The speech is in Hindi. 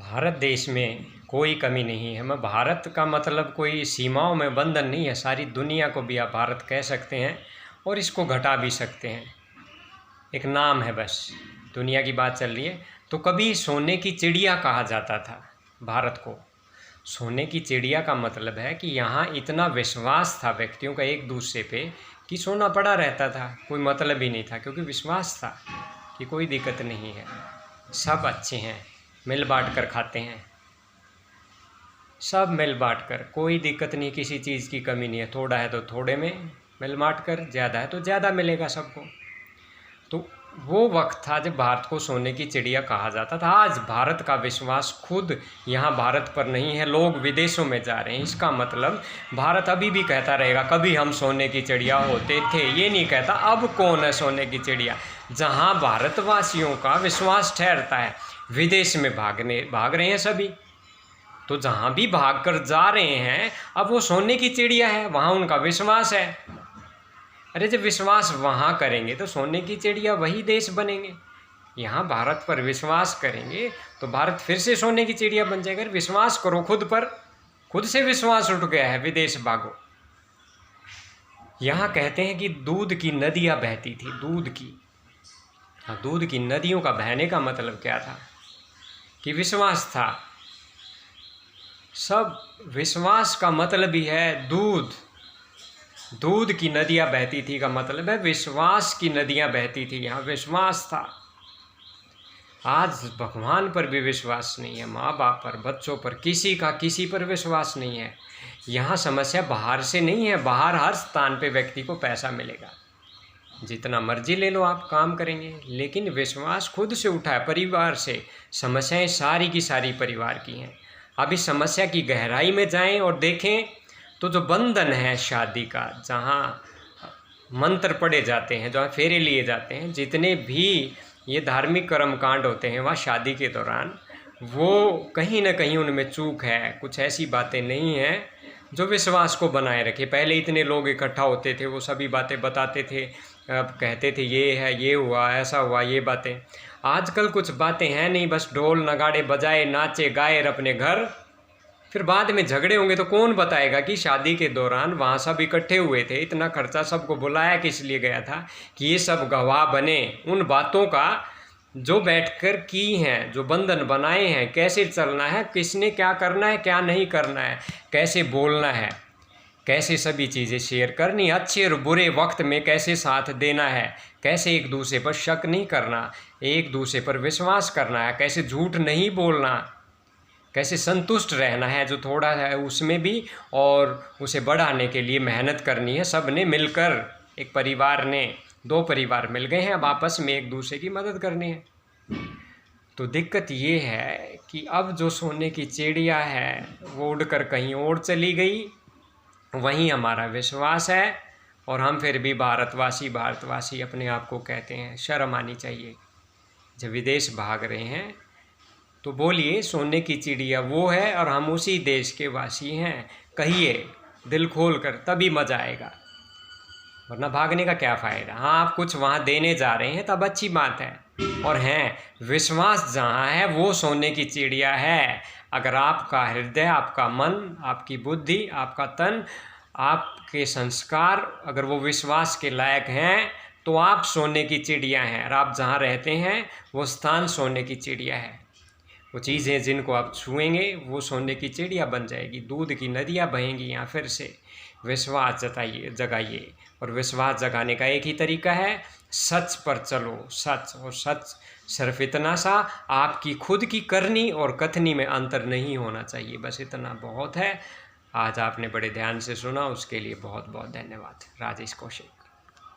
भारत देश में कोई कमी नहीं है। मैं भारत का मतलब कोई सीमाओं में बंधन नहीं है। सारी दुनिया को भी आप भारत कह सकते हैं और इसको घटा भी सकते हैं। एक नाम है बस। दुनिया की बात चल रही है तो कभी सोने की चिड़िया कहा जाता था भारत को। सोने की चिड़िया का मतलब है कि यहाँ इतना विश्वास था व्यक्तियों का एक दूसरे पे कि सोना पड़ा रहता था, कोई मतलब ही नहीं था, क्योंकि विश्वास था कि कोई दिक्कत नहीं है, सब अच्छे हैं, मिल बांट कर खाते हैं, सब मिल बांट कर, कोई दिक्कत नहीं, किसी चीज़ की कमी नहीं है। थोड़ा है तो थोड़े में मिल बांट कर, ज़्यादा है तो ज़्यादा मिलेगा सबको। तो वो वक्त था जब भारत को सोने की चिड़िया कहा जाता था। आज भारत का विश्वास खुद यहाँ भारत पर नहीं है, लोग विदेशों में जा रहे हैं। इसका मतलब भारत अभी भी कहता रहेगा कभी हम सोने की चिड़िया होते थे, ये नहीं कहता अब कौन है सोने की चिड़िया। जहाँ भारतवासियों का विश्वास ठहरता है, विदेश में भाग रहे हैं सभी, तो जहाँ भी भाग कर जा रहे हैं अब वो सोने की चिड़िया है, वहाँ उनका विश्वास है। अरे जब विश्वास वहाँ करेंगे तो सोने की चिड़िया वही देश बनेंगे। यहाँ भारत पर विश्वास करेंगे तो भारत फिर से सोने की चिड़िया बन जाएगा। विश्वास करो खुद पर, खुद से विश्वास उठ गया है, विदेश भागो। यहाँ कहते हैं कि दूध की नदियाँ बहती थी, दूध की। हाँ, दूध की नदियों का बहने का मतलब क्या था कि विश्वास था। सब विश्वास का मतलब ही है दूध। दूध की नदियाँ बहती थी का मतलब है विश्वास की नदियाँ बहती थी, यहाँ विश्वास था। आज भगवान पर भी विश्वास नहीं है, माँ बाप पर, बच्चों पर, किसी पर विश्वास नहीं है। यहाँ समस्या बाहर से नहीं है, बाहर हर स्थान पे व्यक्ति को पैसा मिलेगा, जितना मर्जी ले लो आप, काम करेंगे, लेकिन विश्वास खुद से उठा है, परिवार से। समस्याएं सारी की सारी परिवार की हैं। अब इस समस्या की गहराई में जाएं और देखें तो जो बंधन है शादी का, जहाँ मंत्र पढ़े जाते हैं, जहाँ फेरे लिए जाते हैं, जितने भी ये धार्मिक कर्मकांड होते हैं वहाँ शादी के दौरान, वो कहीं ना कहीं उनमें चूक है। कुछ ऐसी बातें नहीं हैं जो विश्वास को बनाए रखे। पहले इतने लोग इकट्ठा होते थे, वो सभी बातें बताते थे, अब कहते थे ये है, ये हुआ, ऐसा हुआ, ये बातें। आजकल कुछ बातें हैं नहीं, बस ढोल नगाड़े बजाए, नाचे गाए अपने घर, फिर बाद में झगड़े होंगे तो कौन बताएगा कि शादी के दौरान वहाँ सब इकट्ठे हुए थे, इतना खर्चा सबको बुलाया किस लिए गया था, कि ये सब गवाह बने उन बातों का जो बैठकर की हैं, जो बंधन बनाए हैं, कैसे चलना है, किसने क्या करना है, क्या नहीं करना है, कैसे बोलना है, कैसे सभी चीज़ें शेयर करनी, अच्छे और बुरे वक्त में कैसे साथ देना है, कैसे एक दूसरे पर शक नहीं करना, एक दूसरे पर विश्वास करना है, कैसे झूठ नहीं बोलना, कैसे संतुष्ट रहना है जो थोड़ा है उसमें भी, और उसे बढ़ाने के लिए मेहनत करनी है। सब ने मिलकर, एक परिवार ने, दो परिवार मिल गए हैं, अब आपस में एक दूसरे की मदद करनी है। तो दिक्कत ये है कि अब जो सोने की चिड़िया है वो उड़कर कहीं और चली गई, वहीं हमारा विश्वास है, और हम फिर भी भारतवासी अपने आप को कहते हैं। शर्म आनी चाहिए। जब विदेश भाग रहे हैं तो बोलिए सोने की चिड़िया वो है और हम उसी देश के वासी हैं, कहिए दिल खोल कर, तभी मज़ा आएगा, वरना भागने का क्या फ़ायदा। हाँ, आप कुछ वहाँ देने जा रहे हैं तब अच्छी बात है, और हैं विश्वास जहाँ है वो सोने की चिड़िया है। अगर आपका हृदय, आपका मन, आपकी बुद्धि, आपका तन, आपके संस्कार अगर वो विश्वास के लायक हैं तो आप सोने की चिड़िया हैं, और आप जहाँ रहते हैं वो स्थान सोने की चिड़िया है। वो चीज़ें जिनको आप छुएंगे वो सोने की चिड़िया बन जाएगी, दूध की नदियाँ बहेंगी यहाँ फिर से। विश्वास जगाइए, और विश्वास जगाने का एक ही तरीका है, सच पर चलो, सच। और सच सिर्फ इतना सा, आपकी खुद की करनी और कथनी में अंतर नहीं होना चाहिए, बस इतना बहुत है। आज आपने बड़े ध्यान से सुना, उसके लिए बहुत बहुत धन्यवाद। राजेश कौशिक।